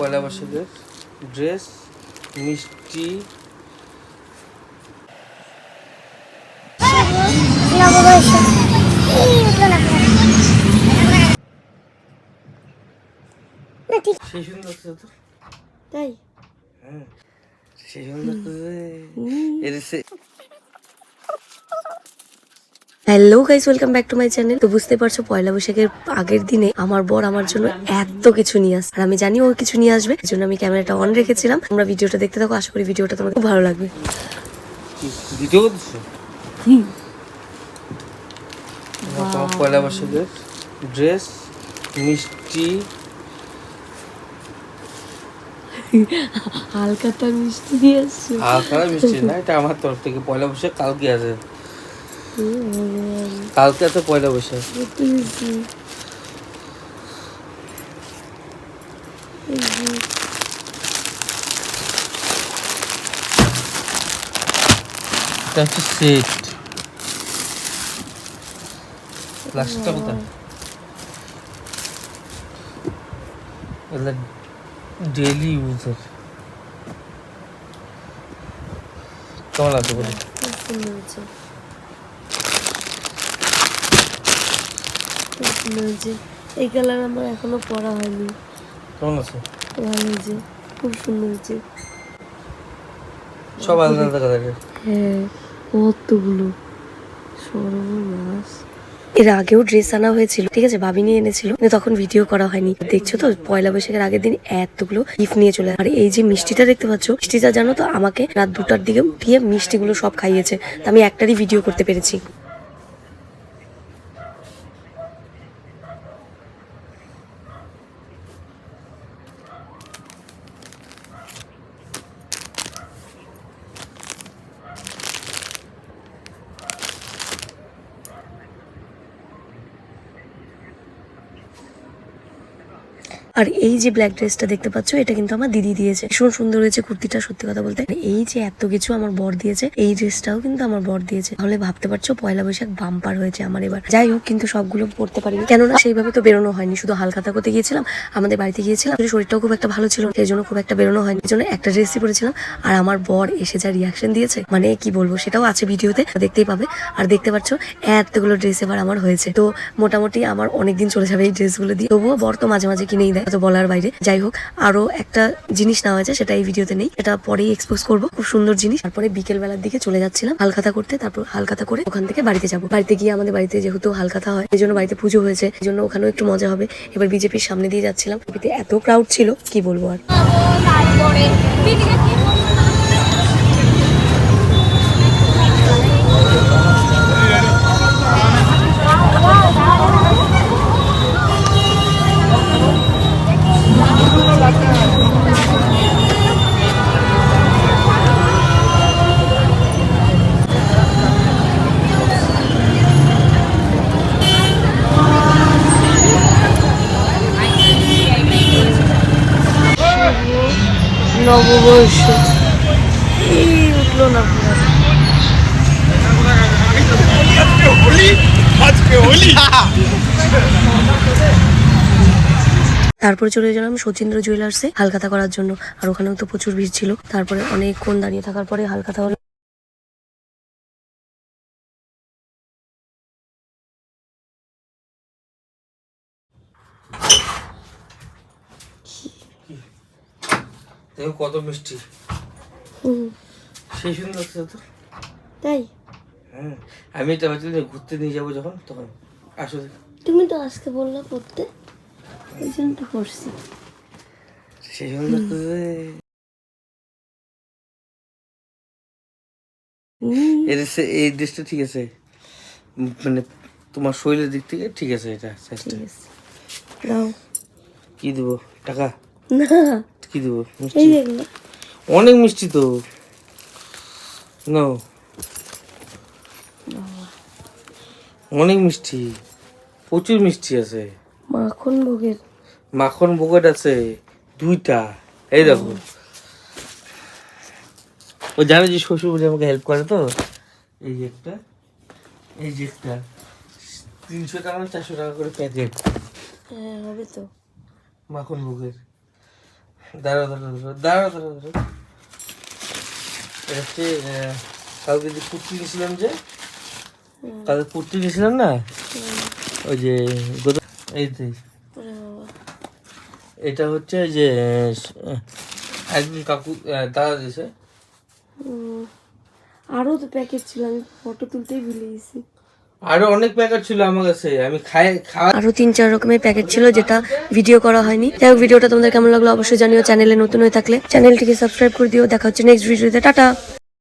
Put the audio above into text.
পয়লা বৈশাখের ড্রেস, মিষ্টি। সেই সুন্দর তো, তাই? হ্যাঁ সেই সুন্দর। Hello guys, welcome back to my channel. তো বুঝতে পারছো পয়লা বৈশাখের আগের দিনে আমার বর আমার জন্য এত কিছু নিয়ে আসে, আর আমি জানি ও কিছু নিয়ে আসবে, এই জন্য আমি ক্যামেরাটা অন রেখেছিলাম। তোমরা ভিডিওটা দেখতে থাকো, আশা করি ভিডিওটা তোমার খুব ভালো লাগবে। পয়লা বৈশাখের ড্রেস, মিষ্টি। হালকাতা মিষ্টি দিয়ে আসছো? হালকা মিষ্টি না, এটা আমার তরফ থেকে। পয়লা বৈশাখ কালকে আছে, কালকে আছে পয়লা বৈশাখ। এটা হচ্ছে সেট। প্লাস্টিকটা কোথায়? এগুলো ডেইলি ইউজের। কেমন লাগছে বলো? এই কালার আমার এখনো পরা হয়নি। কেমন আছে? ভালো হয়েছে, খুব সুন্দর হয়েছে। সব আলাদা আলাদা কালারের। হ্যাঁ, কতগুলো সর্বনাশ। এর আগেও ড্রেস আনা হয়েছিল, ঠিক আছে, ভাবি নিয়ে এনেছিল, কিন্তু তখন ভিডিও করা হয়নি। দেখছো তো পয়লা বৈশাখের আগের দিন এতগুলো গিফট নিয়ে চলে। আর এই যে মিষ্টিটা দেখতে পাচ্ছ, মিষ্টিটা জানো তো আমাকে রাত 2টার দিকে উঠিয়ে মিষ্টিগুলো সব খাইয়েছে। তা আমি একটারই ভিডিও করতে পেরেছি। আর এই যে ব্ল্যাক ড্রেসটা দেখতে পাচ্ছ, এটা কিন্তু আমার দিদি দিয়েছে। ভীষণ সুন্দর হয়েছে কুর্তিটা, সত্যি কথা বলতে। এই যে এত কিছু আমার বর দিয়েছে, এই ড্রেসটাও কিন্তু আমার বর দিয়েছে। তাহলে ভাবতে পারছো পয়লা বৈশাখ বাম্পার হয়েছে আমার এবার। যাই হোক, কিন্তু সবগুলো পড়তে পারিনি, কেননা সেইভাবে তো বেরোনো হয়নি। শুধু হালখাতা করতে গিয়েছিলাম, আমাদের বাড়িতে গিয়েছিলাম, শরীরটাও খুব একটা ভালো ছিল, সেই জন্য খুব একটা বেরোনো হয়নি। এই জন্য একটা ড্রেসই পরেছিলাম। আর আমার বর এসে যা রিয়াকশন দিয়েছে, মানে কি বলবো, সেটাও আছে ভিডিওতে, দেখতেই পাবে। আর দেখতে পাচ্ছ এতগুলো ড্রেস এবার আমার হয়েছে। তো মোটামুটি আমার অনেকদিন চলে যাবে এই ড্রেসগুলো দিয়ে। তবুও বর তো মাঝে মাঝে কিনেই দেয়, তো বলার বাইরে। যাই হোক, আরো একটা জিনিস নেওয়া হয়েছে, সেটা এই ভিডিওতে নেই, এটা পরেই এক্সপোজ করবো। খুব সুন্দর জিনিস। তারপরে বিকেল বেলার দিকে চলে যাচ্ছিলাম হালখাতা করতে, তারপর হালখাতা করে ওখান থেকে বাড়িতে যাবো। বাড়িতে গিয়ে আমাদের বাড়িতে যেহেতু হালখাতা হয়, এই জন্য বাড়িতে পুজো হয়েছে, এই জন্য ওখানেও একটু মজা হবে। এবার বিজেপির সামনে দিয়ে যাচ্ছিলাম, এত ক্রাউড ছিল কি বলবো আর। নববর্ষ উঠলো না। তারপরে চলে গেলাম শচীন্দ্র জুয়েলার্সে হালখাতা করার জন্য। আর ওখানেও তো প্রচুর ভিড় ছিল। তারপরে অনেকক্ষণ দাঁড়িয়ে থাকার পরে হালখাতা হলো। দেখো কত মিষ্টি, সেই সুন্দর তো, তাই? হ্যাঁ আমি এটা ভাবছিলাম যে ঘুরতে নিয়ে যাবো যখন, তখন আসো। তুমি তো আজকে বললা পড়তে, এই জন্য তো পড়ছি। সেই সুন্দর এই ড্রেসটা ঠিক আছে, মানে তোমার শরীরের দিক থেকে ঠিক আছে। এটা সাইজটা দাও। কি দেবো? টাকা না, কি দেবো? এই দেখলো অনেক মিষ্টি তো, নাও। অনেক মিষ্টি, প্রচুর মিষ্টি আছে। মাখন ভোগের, মাখন ভোগেট আছে 2টা। এই দেখো, ও জানে যে শ্বশুর বাড়ি আমাকে হেল্প করে, তো এই যে একটা, এই যে একটা 300 টাকা না 400 টাকা করে প্যাকেট। হ্যাঁ হবে তো। মাখন ভোগের দাঁড়াও দাঁড়াও দাঁড়াও দাঁড়াও দাঁড়াও। এটা হচ্ছে কালকে যে কুর্তি নিয়েছিলাম, যে কালকে কুর্তি নিয়েছিলাম না, ওই যে এই যে এটা হচ্ছে যে একদিন কাকু দাদা দিয়েছে। আরো তো প্যাকেট ছিল, আমি ফটো তুলতেই ভুলে গেছি। আরো অনেক প্যাকেট ছিল আমার কাছে, আমি খাওয়া আরো 3-4 রকমের প্যাকেট ছিল যেটা ভিডিও করা হয়নি। যাই হোক, ভিডিওটা তোমাদের কেমন লাগলো অবশ্যই জানিও। চ্যানেলে নতুন হয়ে থাকলে চ্যানেলটিকে সাবস্ক্রাইব করে দিও। দেখা হচ্ছে নেক্সট ভিডিওতে। টাটা।